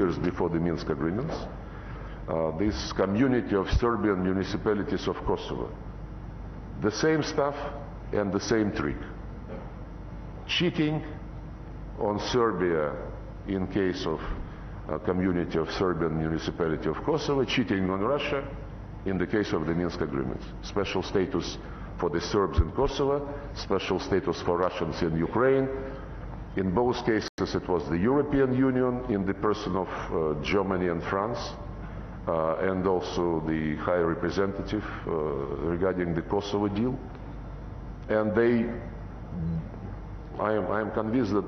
years before the Minsk agreements, this community of Serbian municipalities of Kosovo. The same stuff and the same trick. Cheating on Serbia in case of community of Serbian municipality of Kosovo, cheating on Russia in the case of the Minsk agreements. Special status for the Serbs in Kosovo, special status for Russians in Ukraine. In both cases it was the European Union in the person of Germany and France, and also the High Representative regarding the Kosovo deal. And I am convinced that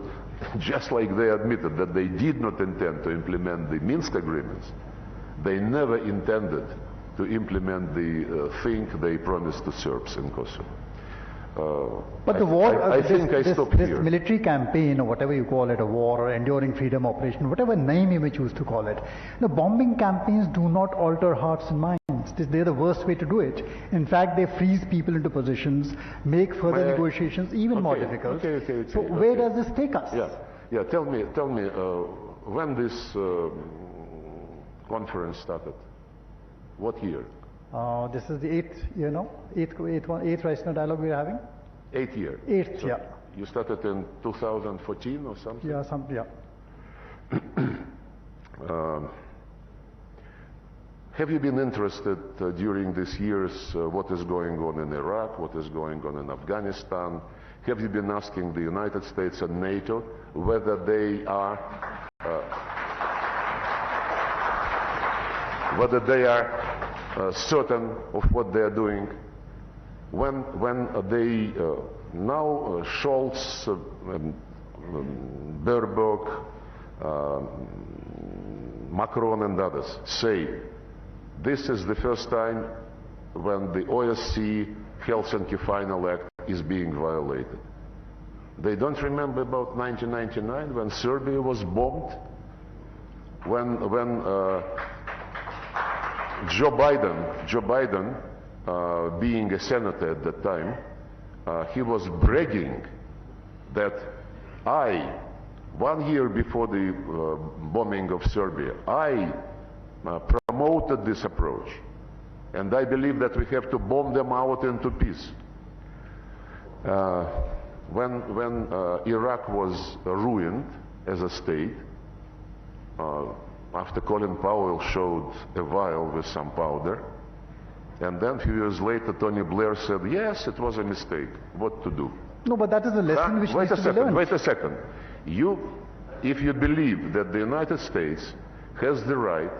just like they admitted that they did not intend to implement the Minsk agreements, they never intended to implement the thing they promised to Serbs in Kosovo. But the war, I think I stop this here. military campaign, or whatever you call it, a war or enduring freedom operation, whatever name you may choose to call it, the bombing campaigns do not alter hearts and minds. They're the worst way to do it. In fact, they freeze people into positions, make further negotiations even more difficult. So where does this take us? Yeah. Tell me, when this conference started? What year? This is the eighth Raisina Dialogue we are having. 8th year. Eighth, so yeah. You started in 2014 or something? Yeah, Have you been interested during these years what is going on in Iraq, what is going on in Afghanistan? Have you been asking the United States and NATO whether they are certain of what they are doing? When they now Scholz, Baerbock, Macron and others say this is the first time when the OSCE Helsinki Final Act is being violated. They don't remember about 1999 when Serbia was bombed, when Joe Biden, being a senator at that time, he was bragging that 1 year before the bombing of Serbia, I promoted this approach, and I believe that we have to bomb them out into peace. When Iraq was ruined as a state, after Colin Powell showed a vial with some powder, and then a few years later Tony Blair said, yes, it was a mistake, what to do? No, but that is a lesson which needs to be learned. Wait a second. If you believe that the United States has the right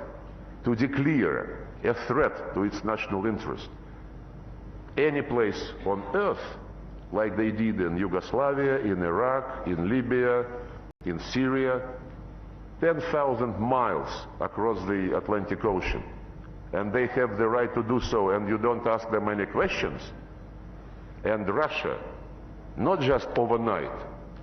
to declare a threat to its national interest any place on earth, like they did in Yugoslavia, in Iraq, in Libya, in Syria, 10,000 miles across the Atlantic Ocean, and they have the right to do so, and you don't ask them any questions. And Russia, not just overnight,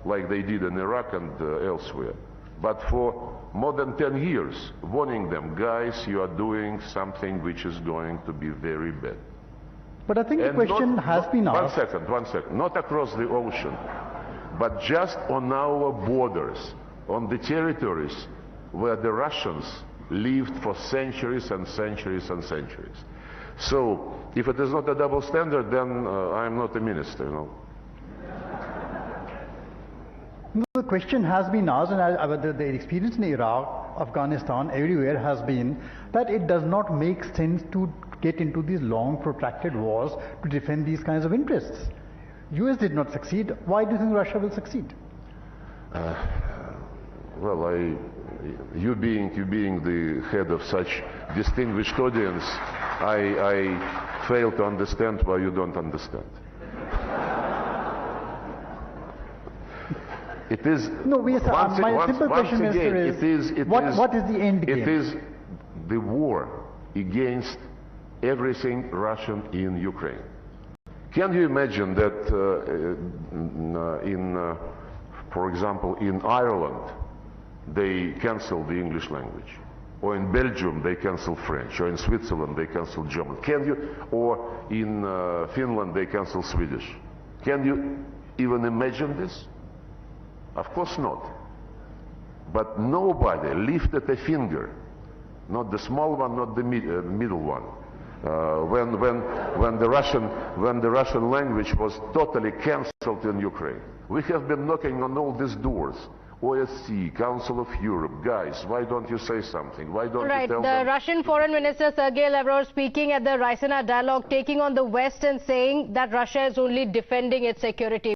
like they did in Iraq and elsewhere, but for more than 10 years, warning them, guys, you are doing something which is going to be very bad. But I think the question has been asked. One second. Not across the ocean, but just on our borders, on the territories where the Russians lived for centuries and centuries and centuries. So, if it is not a double standard, then I am not a minister, The question has been asked, and the experience in Iraq, Afghanistan, everywhere has been that it does not make sense to get into these long protracted wars to defend these kinds of interests. US did not succeed. Why do you think Russia will succeed? Well, you being the head of such distinguished audience, I fail to understand why you don't understand. It is no. My simple question is what is the end game? It is the war against everything Russian in Ukraine. Can you imagine that for example, in Ireland, they cancel the English language, or in Belgium they cancel French, or in Switzerland they cancel German? Can you? Or in Finland they cancel Swedish? Can you even imagine this? Of course not. but nobody lifted a finger, not the small one, not the middle one. When the Russian language was totally cancelled in Ukraine. We have been knocking on all these doors. OSCE, Council of Europe, guys, why don't you say something? Why don't you tell them? The Russian Foreign Minister Sergey Lavrov speaking at the Raisina Dialogue, taking on the West and saying that Russia is only defending its security.